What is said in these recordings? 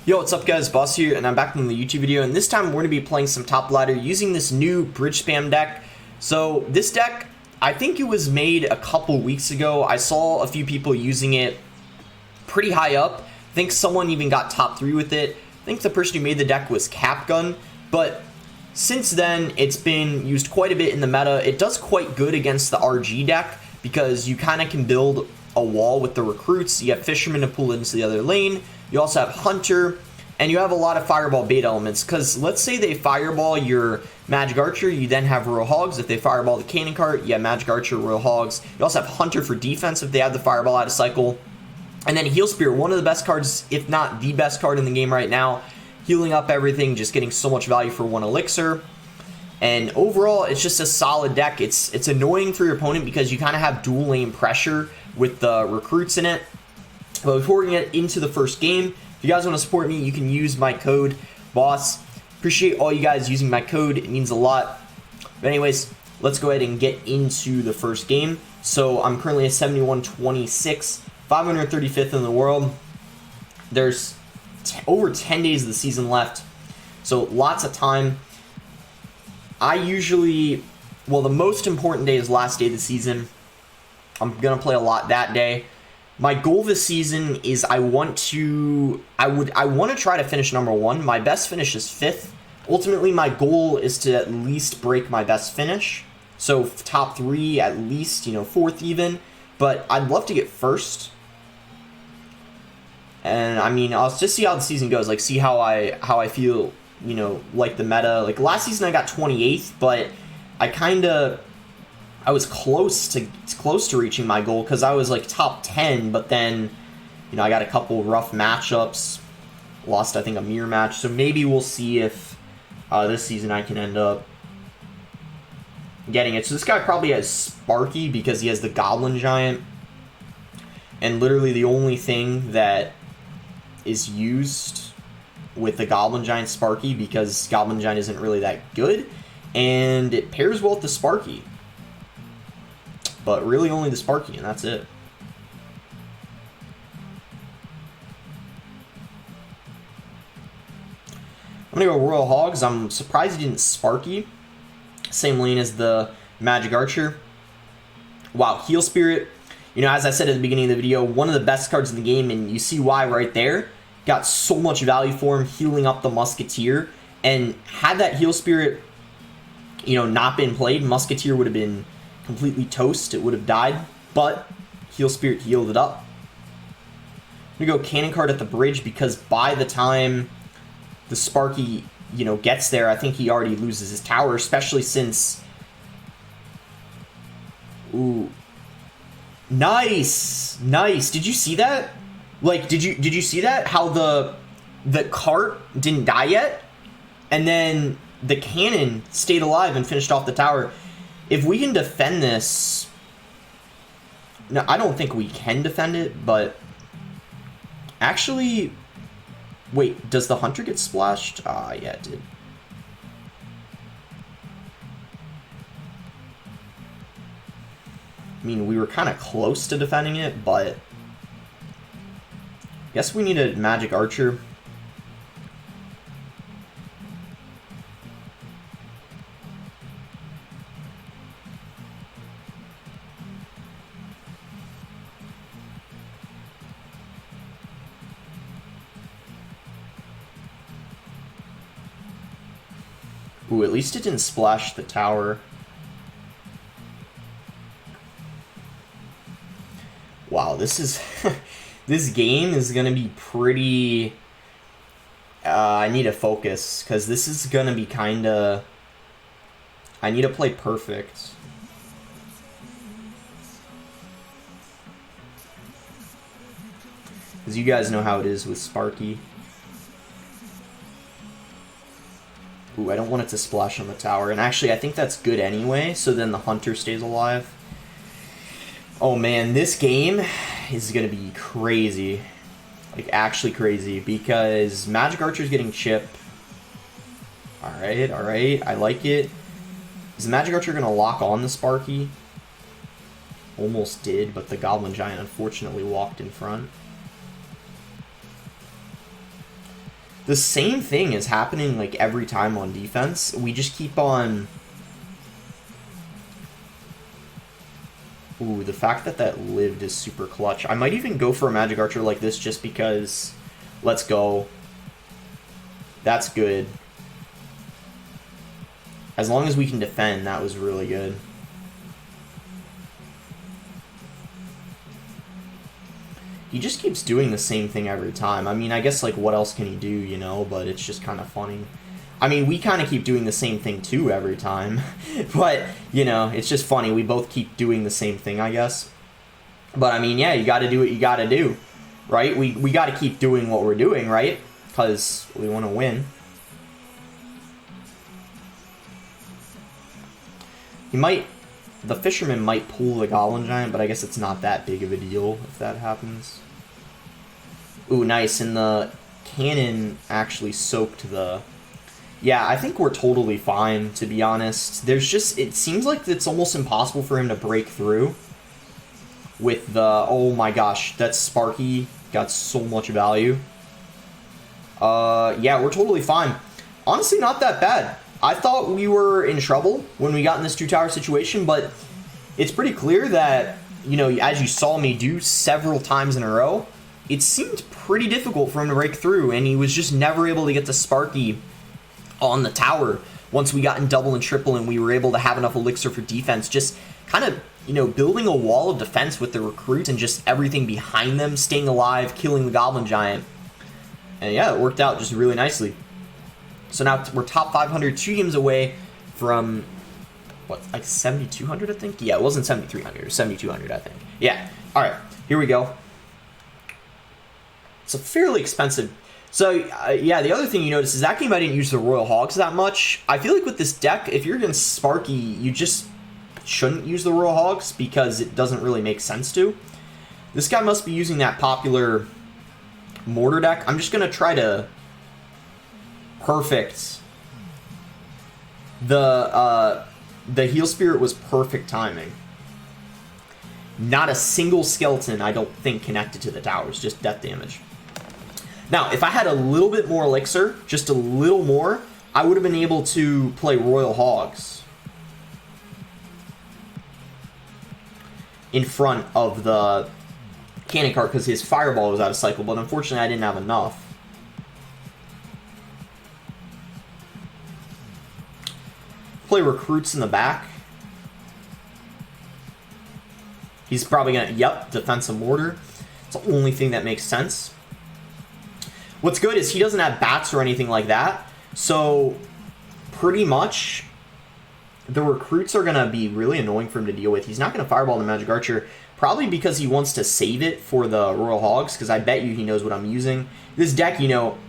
Yo, what's up guys, Boss here, and I'm back from the YouTube video, and this time we're going to be playing some top ladder using this new bridge spam deck. So this deck, I think it was made a couple weeks ago. I saw a few people using it pretty high up. I think someone even got top 3 with it. I think the person who made the deck was Capgun, but since then it's been used quite a bit in the meta. It does quite good against the RG deck because you kind of can build a wall with the recruits. You have Fisherman to pull into the other lane. You also have Hunter, and you have a lot of Fireball bait elements, because let's say they Fireball your Magic Archer, you then have Royal Hogs. If they Fireball the Cannon Cart, you have Magic Archer, Royal Hogs. You also have Hunter for defense if they have the Fireball out of cycle. And then Heal Spear, one of the best cards, if not the best card in the game right now. Healing up everything, just getting so much value for 1 elixir. And overall, it's just a solid deck. It's annoying for your opponent because you kind of have dual lane pressure with the recruits in it. But before we get into the first game, if you guys want to support me, you can use my code BOSS. Appreciate all you guys using my code. It means a lot. But anyways, let's go ahead and get into the first game. So I'm currently at 71-26, 535th in the world. There's over 10 days of the season left, so lots of time. I usually, well, the most important day is last day of the season. I'm gonna play a lot that day. My goal this season is I want to try to finish #1. My best finish is 5th. Ultimately, my goal is to at least break my best finish. So top 3 at least, 4th even. But I'd love to get 1st. And I mean, I'll just see how the season goes. Like, see how I feel, like the meta. Like last season I got 28th, but I was close to reaching my goal because I was like top 10, but then, I got a couple rough matchups. Lost, I think, a mirror match. So maybe we'll see if this season I can end up getting it. So this guy probably has Sparky because he has the Goblin Giant. And literally the only thing that is used with the Goblin Giant Sparky, because Goblin Giant isn't really that good, and it pairs well with the Sparky. But really only the Sparky, and that's it. I'm going to go Royal Hogs. I'm surprised he didn't Sparky. Same lane as the Magic Archer. Wow, Heal Spirit. As I said at the beginning of the video, one of the best cards in the game, and you see why right there. Got so much value for him, healing up the Musketeer. And had that Heal Spirit, not been played, Musketeer would have been completely toast. It would have died, but Heal Spirit healed it up. I'm going to go Cannon Cart at the bridge because by the time the Sparky, gets there, I think he already loses his tower, especially since... Ooh. Nice! Nice! Did you see that? Like, did you see that? How the cart didn't die yet? And then the cannon stayed alive and finished off the tower. If we can defend this... No, I don't think we can defend it, but... Actually... Wait, does the Hunter get splashed? Ah, yeah, it did. I mean, we were kind of close to defending it, but... Guess we need a Magic Archer. Ooh, at least it didn't splash the tower. Wow, this is... This game is going to be pretty... I need to focus, because this is going to be kind of... I need to play perfect. Because you guys know how it is with Sparky. Ooh, I don't want it to splash on the tower. And actually, I think that's good anyway, so then the Hunter stays alive. Oh man, this game is going to be crazy. Like, actually crazy, because Magic Archer's getting chip. Alright, I like it. Is the Magic Archer going to lock on the Sparky? Almost did, but the Goblin Giant unfortunately walked in front. The same thing is happening like every time on defense. We just keep on... Ooh, the fact that that lived is super clutch. I might even go for a magic archer like this just because... Let's go. That's good. As long as we can defend, that was really good. He just keeps doing the same thing every time. I mean, I guess, like, what else can he do, you know? But it's just kind of funny. I mean, we kind of keep doing the same thing, too, every time. But, you know, it's just funny. We both keep doing the same thing, I guess. But, I mean, yeah, you got to do what you got to do, right? We got to keep doing what we're doing, right? Because we want to win. He might... The fisherman might pull the goblin giant, but I guess it's not that big of a deal if that happens. Ooh, nice. And the cannon actually soaked the... Yeah, I think we're totally fine, to be honest. There's just... It seems like it's almost impossible for him to break through with the... Oh my gosh, that Sparky got so much value. Yeah, we're totally fine. Honestly, not that bad. I thought we were in trouble when we got in this two-tower situation, but it's pretty clear that, you know, as you saw me do several times in a row, it seemed pretty difficult for him to break through, and he was just never able to get the Sparky on the tower once we got in double and triple and we were able to have enough elixir for defense. Just kind of, you know, building a wall of defense with the recruits and just everything behind them, staying alive, killing the goblin giant. And yeah, it worked out just really nicely. So now we're top 500, 2 games away from, what, like 7,200, I think? Yeah, it wasn't 7,300, it was 7,200, I think. Yeah, all right, here we go. It's a fairly expensive... So, yeah, the other thing you notice is that game I didn't use the Royal Hogs that much. I feel like with this deck, if you're against Sparky, you just shouldn't use the Royal Hogs because it doesn't really make sense to. This guy must be using that popular mortar deck. I'm just going to try to... Perfect. The heal spirit was perfect timing. Not a single skeleton, I don't think, connected to the towers, just death damage. Now, if I had a little bit more elixir, just a little more, I would have been able to play Royal Hogs in front of the cannon cart because his fireball was out of cycle, but unfortunately I didn't have enough. Play recruits in the back. He's probably gonna, yep, defensive mortar. It's the only thing that makes sense. What's good is he doesn't have bats or anything like that, so pretty much the recruits are gonna be really annoying for him to deal with. He's not gonna fireball the magic archer, probably because he wants to save it for the Royal Hogs, because I bet you he knows what I'm using. This deck, you know,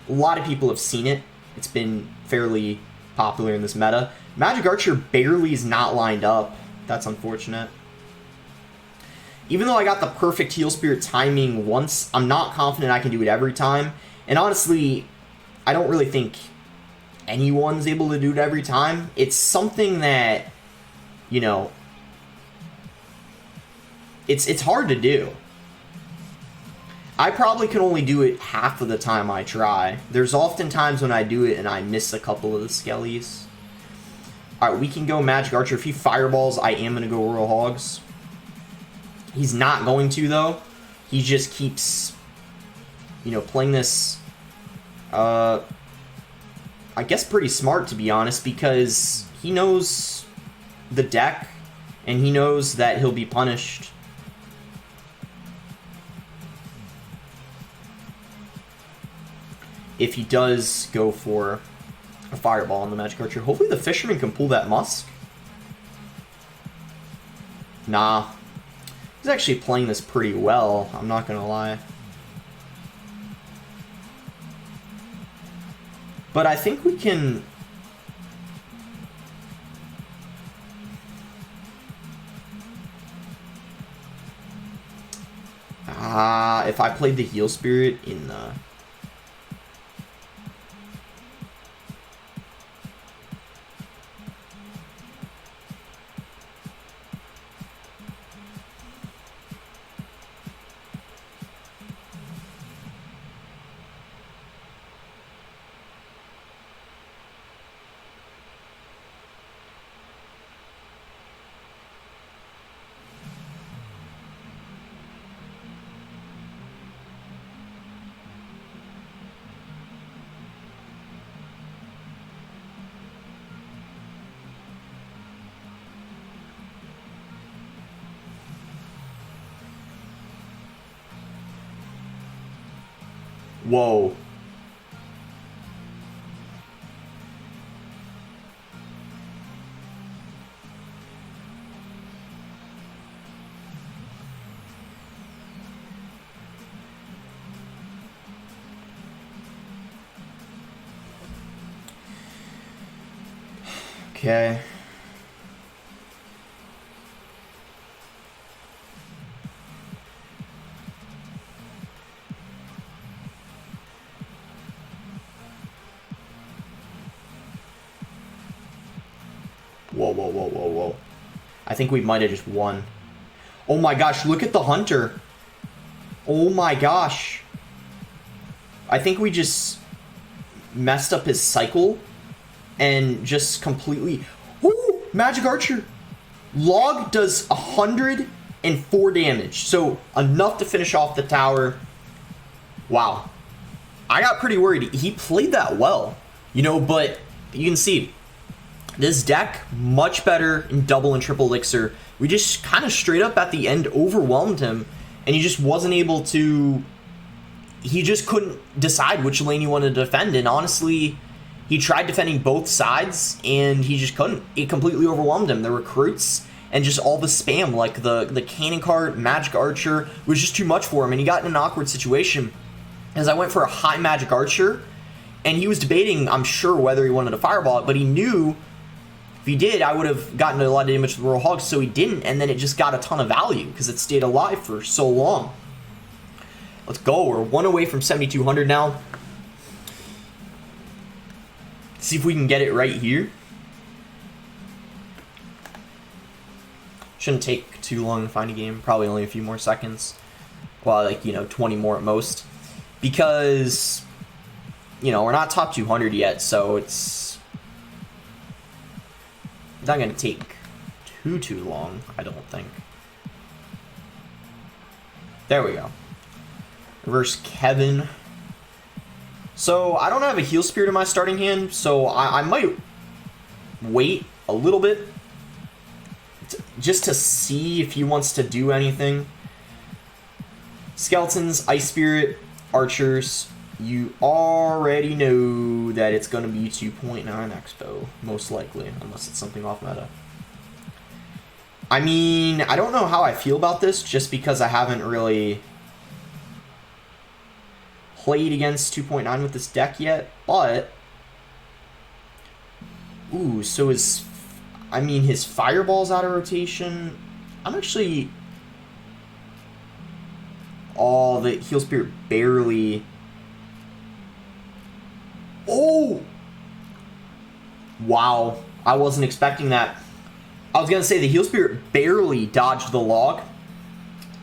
a lot of people have seen it. It's been fairly popular in this meta. Magic Archer barely is not lined up. That's unfortunate. Even though I got the perfect heal spirit timing once, I'm not confident I can do it every time. And honestly, I don't really think anyone's able to do it every time. It's something that, you know, it's hard to do. I probably can only do it half of the time I try. There's often times when I do it and I miss a couple of the skellies. Alright, we can go Magic Archer. If he fireballs, I am going to go Royal Hogs. He's not going to, though. He just keeps, you know, playing this, I guess pretty smart, to be honest, because he knows the deck, and he knows that he'll be punished. If he does go for a fireball on the Magic Archer. Hopefully the Fisherman can pull that Musk. Nah. He's actually playing this pretty well, I'm not gonna lie. But I think we can... if I played the Heal Spirit in the... Whoa. Okay. Whoa, whoa, whoa, whoa, whoa. I think we might have just won. Oh my gosh, look at the hunter. Oh my gosh. I think we just messed up his cycle and just completely... Ooh, magic archer. Log does 104 damage, so enough to finish off the tower. Wow. I got pretty worried. He played that well, you know, but you can see this deck much better in double and triple elixir. We just kind of straight up at the end overwhelmed him, and he just wasn't able to... He just couldn't decide which lane he wanted to defend, and honestly, he tried defending both sides, and he just couldn't. It completely overwhelmed him. The recruits and just all the spam, like the cannon cart, magic archer, was just too much for him, and he got in an awkward situation. As I went for a high magic archer, and he was debating, I'm sure, whether he wanted to fireball it, but he knew if he did, I would have gotten a lot of damage to the Royal Hogs, so he didn't, and then it just got a ton of value because it stayed alive for so long. Let's go. We're one away from 7,200 now. See if we can get it right here. Shouldn't take too long to find a game. Probably only a few more seconds. Well, like, 20 more at most. Because, we're not top 200 yet, so it's not going to take too long, I don't think. There we go. Reverse Kevin. So, I don't have a Heal Spirit in my starting hand, so I might wait a little bit just to see if he wants to do anything. Skeletons, Ice Spirit, Archers, you already know that it's going to be 2.9 Expo, most likely, unless it's something off meta. I mean, I don't know how I feel about this, just because I haven't really played against 2.9 with this deck yet, but... Ooh, so his Fireball's out of rotation. I'm actually... Oh, the Heal Spirit barely... Oh! Wow. I wasn't expecting that. I was going to say the Heal Spirit barely dodged the log.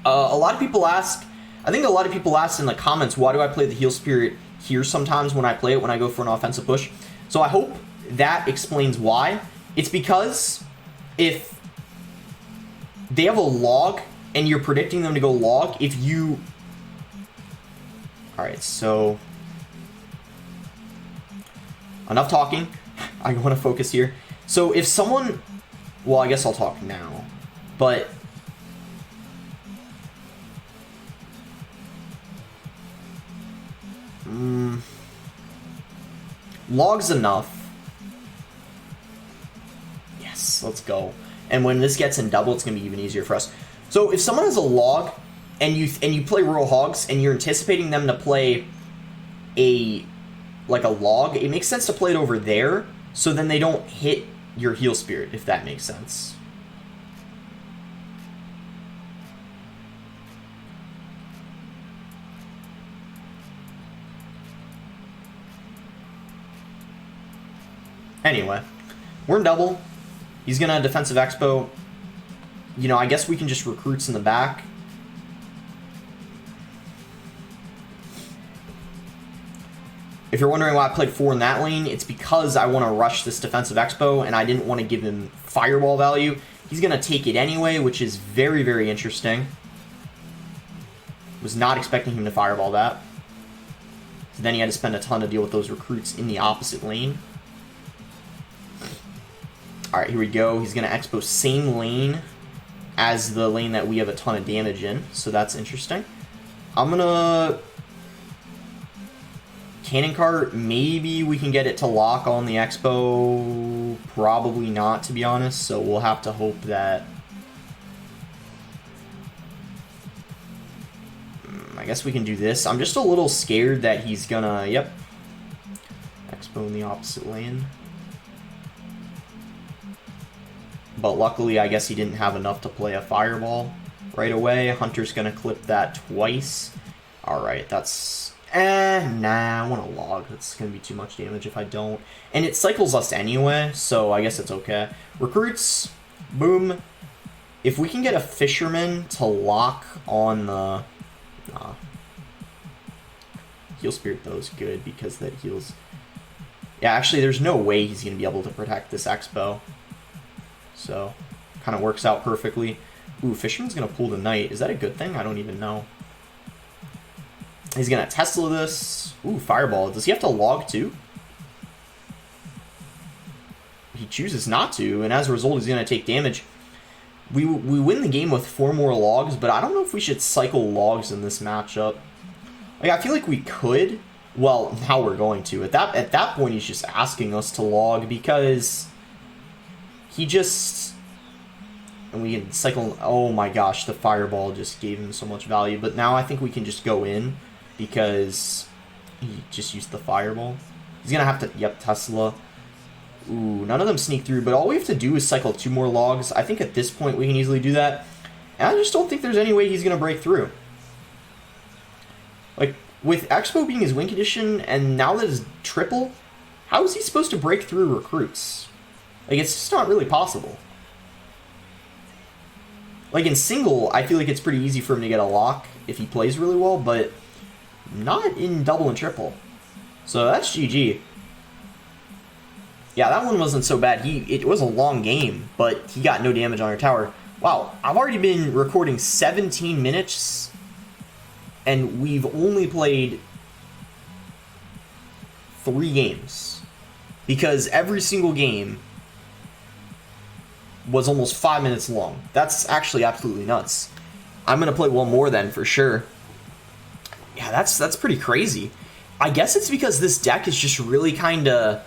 A lot of people ask... I think a lot of people asked in the comments, why do I play the Heal Spirit here sometimes when I play it, when I go for an offensive push? So I hope that explains why. It's because if they have a log and you're predicting them to go log, if you... Alright, so... Enough talking. I want to focus here. So if someone... Well, I guess I'll talk now. But... Log's enough. Yes, let's go. And when this gets in double, it's going to be even easier for us. So if someone has a log and you play Royal Hogs and you're anticipating them to play a log, it makes sense to play it over there so then they don't hit your Heal Spirit, if that makes sense. Anyway, we're in double. He's going to defensive expo. I guess we can just recruits in the back. If you're wondering why I played 4 in that lane, it's because I want to rush this defensive expo, and I didn't want to give him fireball value. He's going to take it anyway, which is very, very interesting. Was not expecting him to fireball that. So then he had to spend a ton to deal with those recruits in the opposite lane. Alright, here we go. He's going to expo same lane as the lane that we have a ton of damage in, so that's interesting. I'm going to Cannon cart, maybe we can get it to lock on the Expo. Probably not, to be honest, so we'll have to hope that... I guess we can do this. I'm just a little scared that he's gonna... Yep. Expo in the opposite lane. But luckily, I guess he didn't have enough to play a fireball right away. Hunter's gonna clip that twice. Alright, that's... nah, I want to log. That's gonna be too much damage if I don't. And it cycles us anyway, so I guess it's okay. Recruits. Boom. If we can get a fisherman to lock on the... Nah. Heal Spirit, though, is good because that heals... Yeah, actually, there's no way he's going to be able to protect this Expo. So, kind of works out perfectly. Ooh, Fisherman's going to pull the Knight. Is that a good thing? I don't even know. He's going to Tesla this. Ooh, Fireball. Does he have to log too? He chooses not to, and as a result, he's going to take damage. We win the game with 4 more logs, but I don't know if we should cycle logs in this matchup. Like, I feel like we could. Well, now we're going to. At that point, he's just asking us to log because he just... And we can cycle... Oh my gosh, the Fireball just gave him so much value. But now I think we can just go in because he just used the Fireball. He's going to have to... Yep, Tesla. Ooh, none of them sneak through, but all we have to do is cycle 2 more logs. I think at this point we can easily do that. And I just don't think there's any way he's going to break through. Like, with Expo being his win condition, and now that it's triple, how is he supposed to break through recruits? Like, it's just not really possible. Like, in single, I feel like it's pretty easy for him to get a lock if he plays really well, but not in double and triple. So that's GG. Yeah, that one wasn't so bad. It was a long game, but he got no damage on our tower. Wow, I've already been recording 17 minutes, and we've only played 3 games. Because every single game was almost 5 minutes long. That's actually absolutely nuts. I'm going to play one more then, for sure. Yeah, that's pretty crazy. I guess it's because this deck is just really kind of...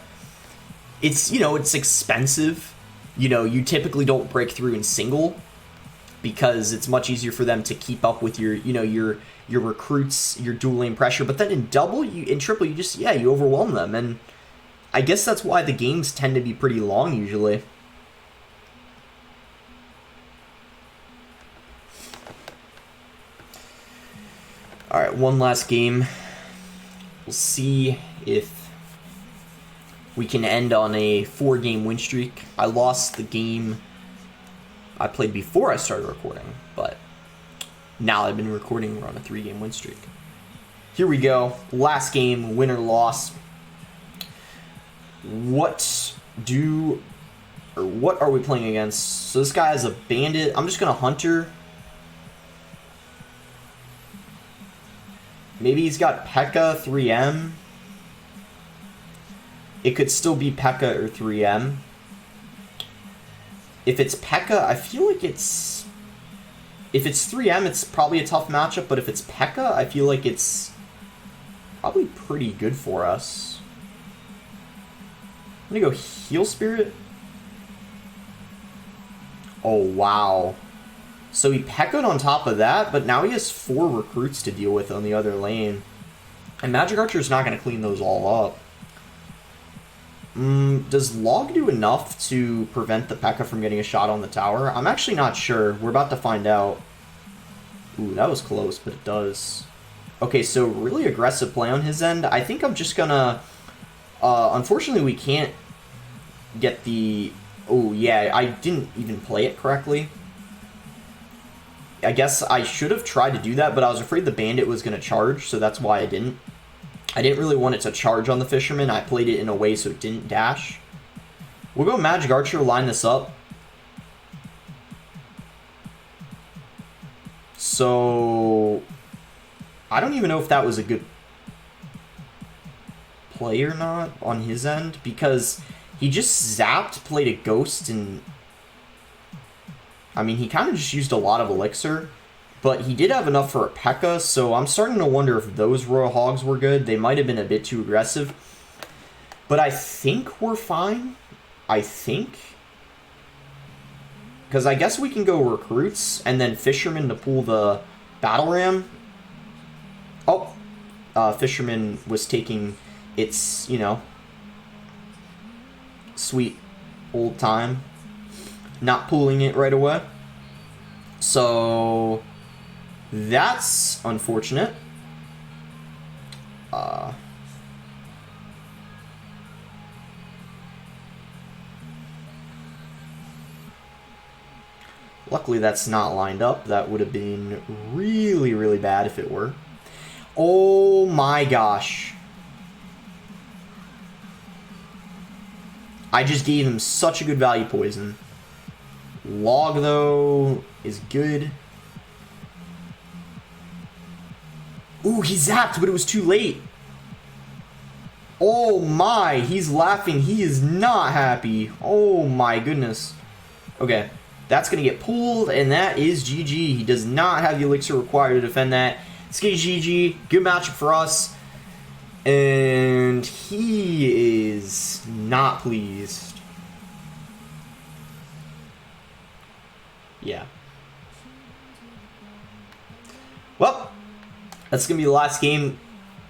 It's, you know, it's expensive. You know, you typically don't break through in single because it's much easier for them to keep up with your, you know, your recruits, your dual lane pressure. But then in double, in triple, you just, yeah, you overwhelm them. And I guess that's why the games tend to be pretty long usually. All right, one last game. We'll see if we can end on a 4-game win streak. I lost the game I played before I started recording, but now I've been recording, we're on a 3-game win streak. Here we go. Last game, win or loss. What are we playing against? So this guy has a Bandit. I'm just going to Hunter. Maybe he's got P.E.K.K.A. 3M. It could still be P.E.K.K.A. or 3M. If it's P.E.K.K.A., I feel like it's... If it's 3M, it's probably a tough matchup, but if it's P.E.K.K.A., I feel like it's probably pretty good for us. I'm gonna go Heal Spirit. Oh, wow. So he P.E.K.Ka'd on top of that, but now he has 4 recruits to deal with on the other lane. And Magic Archer's not going to clean those all up. Does Log do enough to prevent the P.E.K.K.A. from getting a shot on the tower? I'm actually not sure. We're about to find out. Ooh, that was close, but it does. Okay, so really aggressive play on his end. I think I'm just going to... unfortunately, we can't get the... Oh, yeah, I didn't even play it correctly. I guess I should have tried to do that, but I was afraid the Bandit was going to charge, so that's why I didn't. I didn't really want it to charge on the Fisherman. I played it in a way so it didn't dash. We'll go Magic Archer, line this up. So... I don't even know if that was a good play or not on his end, because he just zapped, played a Ghost, and... I mean, he kind of just used a lot of elixir. But he did have enough for a P.E.K.K.A, so I'm starting to wonder if those Royal Hogs were good. They might have been a bit too aggressive. But I think we're fine. I think. Because I guess we can go Recruits and then Fisherman to pull the Battle Ram. Oh, Fisherman was taking its, you know, sweet old time. Not pulling it right away. So that's unfortunate. Luckily that's not lined up. That would have been really, really bad if it were. Oh my gosh. I just gave him such a good value poison. Log, though, is good. Ooh, he zapped, but it was too late. Oh my, he's laughing. He is not happy. Oh my goodness. Okay, that's going to get pulled, and that is GG. He does not have the elixir required to defend that. It's going to be GG. Good matchup for us. And he is not pleased. Yeah. Well, that's going to be the last game.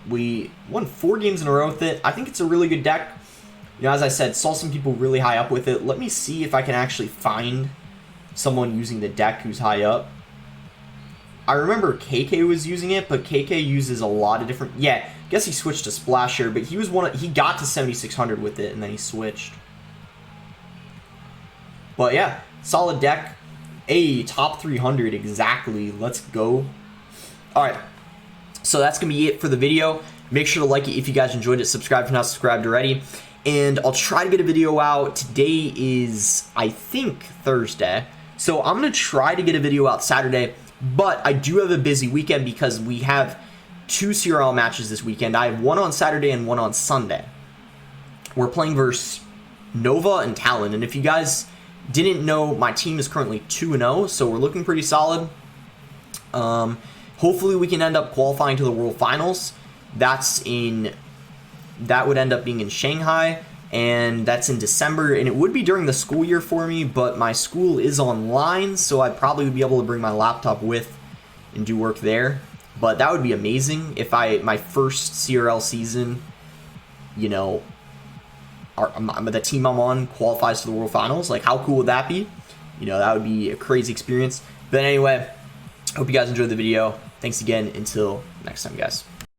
We won 4 games in a row with it. I think it's a really good deck. You know, as I said, saw some people really high up with it. Let me see if I can actually find someone using the deck who's high up. I remember KK was using it, but KK uses a lot of different... Yeah, I guess he switched to Splasher, but he was he got to 7,600 with it, and then he switched. But yeah, solid deck. A top 300 exactly. Let's go. Alright, so that's going to be it for the video. Make sure to like it if you guys enjoyed it. Subscribe if you're not subscribed already. And I'll try to get a video out. Today is, I think, Thursday. So I'm going to try to get a video out Saturday. But I do have a busy weekend because we have 2 CRL matches this weekend. I have one on Saturday and one on Sunday. We're playing versus Nova and Talon. And if you guys didn't know, my team is currently 2-0, so we're looking pretty solid. Hopefully we can end up qualifying to the World Finals. That would end up being in Shanghai, and that's in December, and it would be during the school year for me, but my school is online, so I probably would be able to bring my laptop with and do work there. But that would be amazing if my first CRL season, you know, the team I'm on qualifies to the World Finals. Like, how cool would that be? You know, that would be a crazy experience. But anyway, hope you guys enjoyed the video. Thanks again. Until next time, guys.